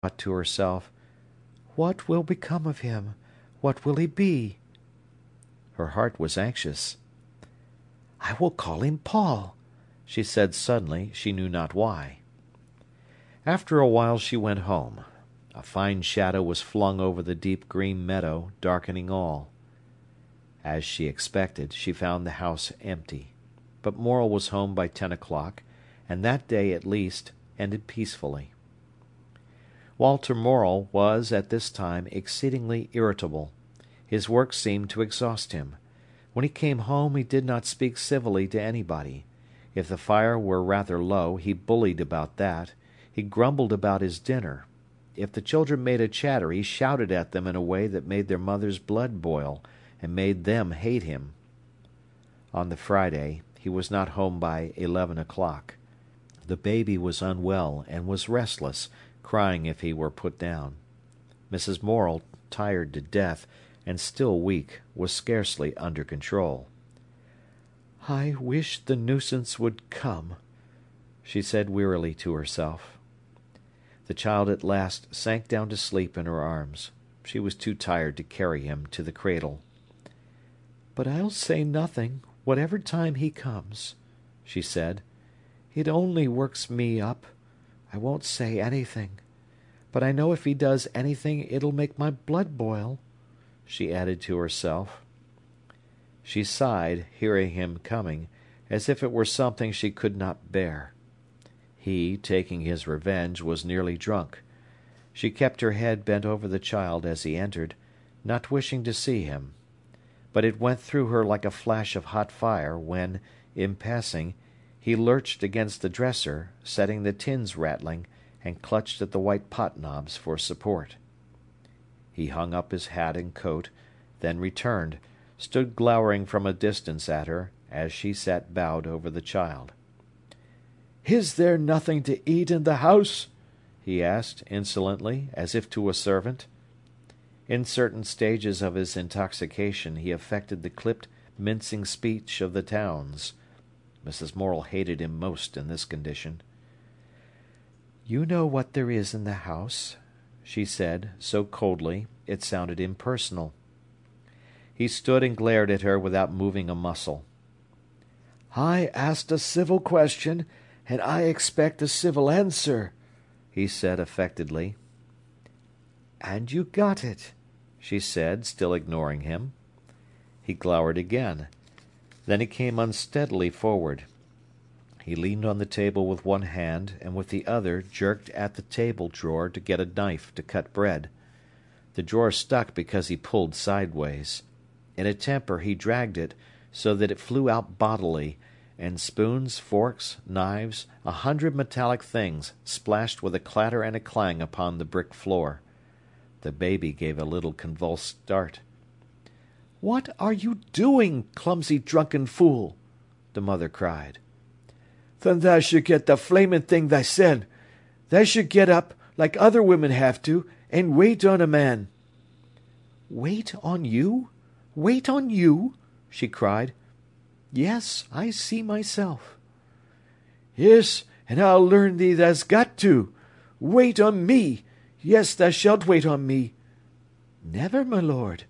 thought to herself, "What will become of him? What will he be?" Her heart was anxious. "I will call him Paul," she said suddenly, she knew not why. After a while she went home. A fine shadow was flung over the deep green meadow, darkening all. As she expected, she found the house empty. But Morel was home by 10 o'clock, and that day, at least, ended peacefully. Walter Morel was, at this time, exceedingly irritable. His work seemed to exhaust him. When he came home he did not speak civilly to anybody. If the fire were rather low, he bullied about that. He grumbled about his dinner. If the children made a chatter, he shouted at them in a way that made their mother's blood boil, and made them hate him. On the Friday he was not home by 11 o'clock. The baby was unwell and was restless, crying if he were put down. Mrs. Morel, tired to death, and still weak, was scarcely under control. "I wish the nuisance would come," she said wearily to herself. The child at last sank down to sleep in her arms. She was too tired to carry him to the cradle. "But I'll say nothing, whatever time he comes," she said. "It only works me up. I won't say anything. But I know if he does anything it'll make my blood boil," she added to herself. She sighed, hearing him coming, as if it were something she could not bear. He, taking his revenge, was nearly drunk. She kept her head bent over the child as he entered, not wishing to see him. But it went through her like a flash of hot fire when, in passing, he lurched against the dresser, setting the tins rattling, and clutched at the white pot knobs for support. He hung up his hat and coat, then returned, stood glowering from a distance at her, as she sat bowed over the child. "Is there nothing to eat in the house?" he asked, insolently, as if to a servant. In certain stages of his intoxication he affected the clipped, mincing speech of the towns. Mrs. Morel hated him most in this condition. "You know what there is in the house," she said, so coldly it sounded impersonal. He stood and glared at her without moving a muscle. "I asked a civil question, and I expect a civil answer," he said affectedly. "And you got it," she said, still ignoring him. He glowered again. Then he came unsteadily forward. He leaned on the table with one hand, and with the other jerked at the table drawer to get a knife to cut bread. The drawer stuck because he pulled sideways. In a temper he dragged it, so that it flew out bodily, and spoons, forks, knives, 100 metallic things, splashed with a clatter and a clang upon the brick floor. The baby gave a little convulsed start. "What are you doing, clumsy drunken fool?" the mother cried. "Then thou should get the flamin' thing thysen. Thou should get up, like other women have to, and wait on a man." "Wait on you? Wait on you?" she cried. "Yes, I see myself." "Yes, and I'll learn thee thou's got to. Wait on me. Yes, thou shalt wait on me." "Never, my lord.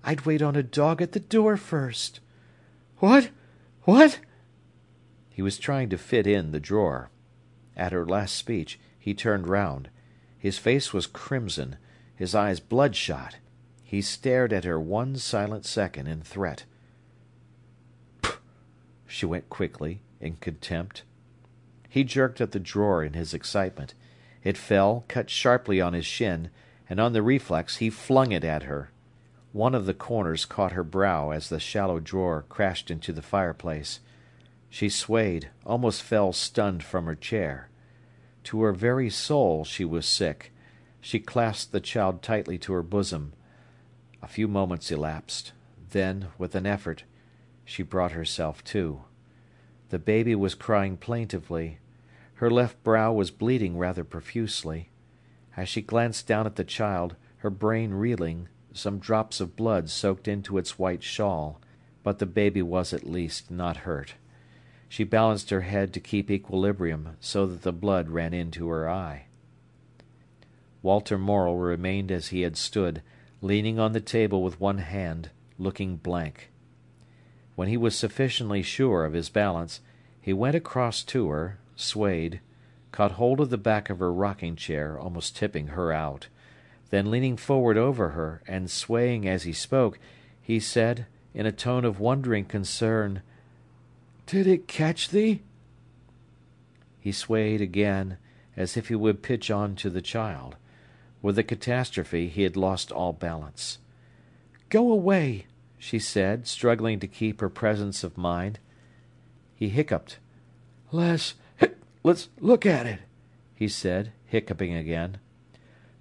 I'd wait on a dog at the door first." "What? What?" He was trying to fit in the drawer. At her last speech he turned round. His face was crimson, his eyes bloodshot. He stared at her one silent second in threat. "Pfft!" she went quickly, in contempt. He jerked at the drawer in his excitement. It fell, cut sharply on his shin, and on the reflex he flung it at her. One of the corners caught her brow as the shallow drawer crashed into the fireplace. She swayed, almost fell stunned from her chair. To her very soul she was sick. She clasped the child tightly to her bosom. A few moments elapsed. Then, with an effort, she brought herself to. The baby was crying plaintively. Her left brow was bleeding rather profusely. As she glanced down at the child, her brain reeling, some drops of blood soaked into its white shawl, but the baby was at least not hurt. She balanced her head to keep equilibrium, so that the blood ran into her eye. Walter Morel remained as he had stood, leaning on the table with one hand, looking blank. When he was sufficiently sure of his balance, he went across to her, swayed, caught hold of the back of her rocking-chair, almost tipping her out. Then, leaning forward over her, and swaying as he spoke, he said, in a tone of wondering concern, "Did it catch thee?" He swayed again, as if he would pitch on to the child. With the catastrophe he had lost all balance. "Go away," she said, struggling to keep her presence of mind. He hiccuped. "Let's look at it," he said, hiccuping again.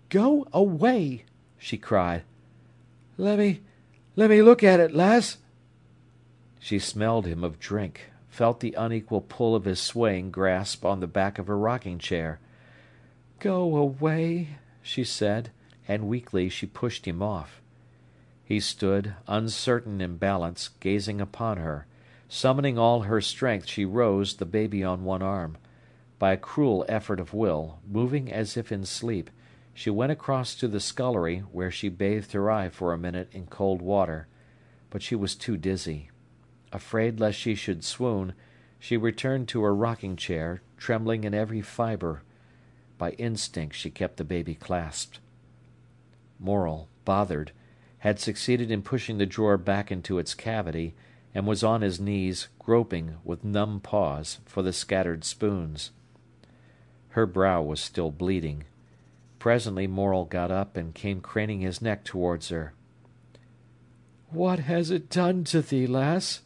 "Go away," she cried. Let me look at it, lass." She smelled him of drink, felt the unequal pull of his swaying grasp on the back of her rocking-chair. "Go away," she said, and weakly she pushed him off. He stood, uncertain in balance, gazing upon her. Summoning all her strength, she rose, the baby on one arm. By a cruel effort of will, moving as if in sleep, she went across to the scullery, where she bathed her eye for a minute in cold water. But she was too dizzy. Afraid lest she should swoon, she returned to her rocking-chair, trembling in every fibre. By instinct she kept the baby clasped. Morel, bothered, had succeeded in pushing the drawer back into its cavity, and was on his knees, groping, with numb paws, for the scattered spoons. Her brow was still bleeding. Presently Morel got up and came craning his neck towards her. "What has it done to thee, lass?"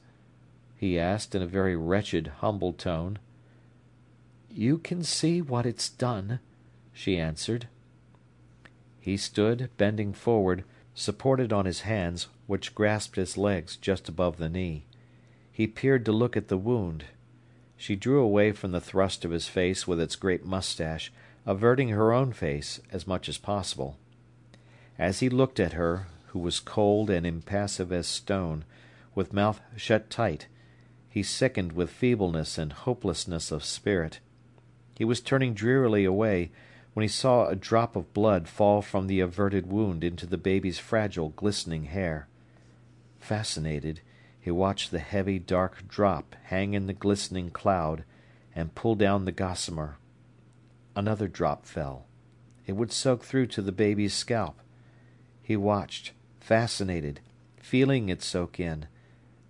he asked in a very wretched, humble tone. "You can see what it's done," she answered. He stood, bending forward, supported on his hands, which grasped his legs just above the knee. He peered to look at the wound. She drew away from the thrust of his face with its great moustache, averting her own face as much as possible. As he looked at her, who was cold and impassive as stone, with mouth shut tight, he sickened with feebleness and hopelessness of spirit. He was turning drearily away, when he saw a drop of blood fall from the averted wound into the baby's fragile, glistening hair. Fascinated, he watched the heavy, dark drop hang in the glistening cloud, and pull down the gossamer. Another drop fell. It would soak through to the baby's scalp. He watched, fascinated, feeling it soak in.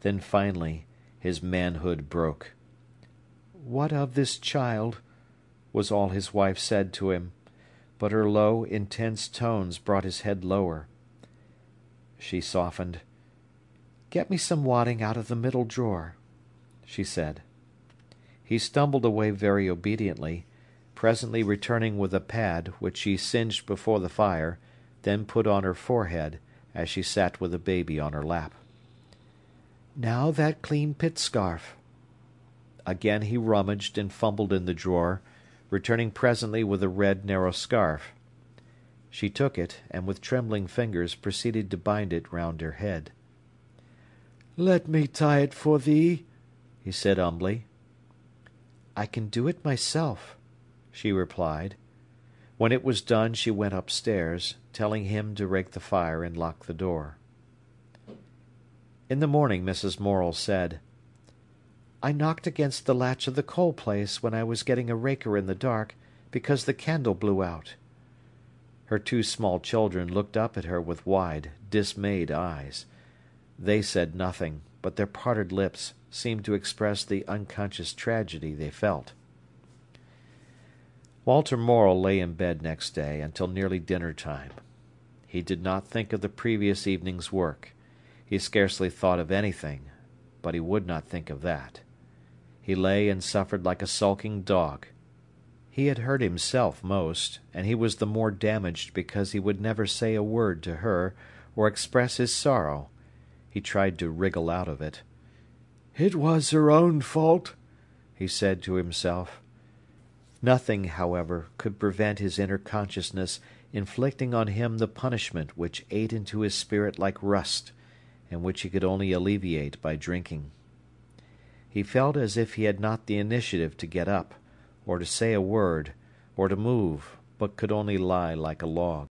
Then finally his manhood broke. "What of this child?" was all his wife said to him, but her low, intense tones brought his head lower. She softened. "Get me some wadding out of the middle drawer," she said. He stumbled away very obediently, presently returning with a pad, which she singed before the fire, then put on her forehead, as she sat with the baby on her lap. "Now that clean pit scarf." Again he rummaged and fumbled in the drawer, returning presently with a red, narrow scarf. She took it, and with trembling fingers proceeded to bind it round her head. "Let me tie it for thee," he said humbly. "I can do it myself," she replied. When it was done she went upstairs, telling him to rake the fire and lock the door. In the morning Mrs. Morel said, "I knocked against the latch of the coal place when I was getting a raker in the dark, because the candle blew out." Her two small children looked up at her with wide, dismayed eyes. They said nothing, but their parted lips seemed to express the unconscious tragedy they felt. Walter Morel lay in bed next day until nearly dinner-time. He did not think of the previous evening's work. He scarcely thought of anything, but he would not think of that. He lay and suffered like a sulking dog. He had hurt himself most, and he was the more damaged because he would never say a word to her or express his sorrow. He tried to wriggle out of it. "It was her own fault," he said to himself. Nothing, however, could prevent his inner consciousness inflicting on him the punishment which ate into his spirit like rust, and which he could only alleviate by drinking. He felt as if he had not the initiative to get up, or to say a word, or to move, but could only lie like a log.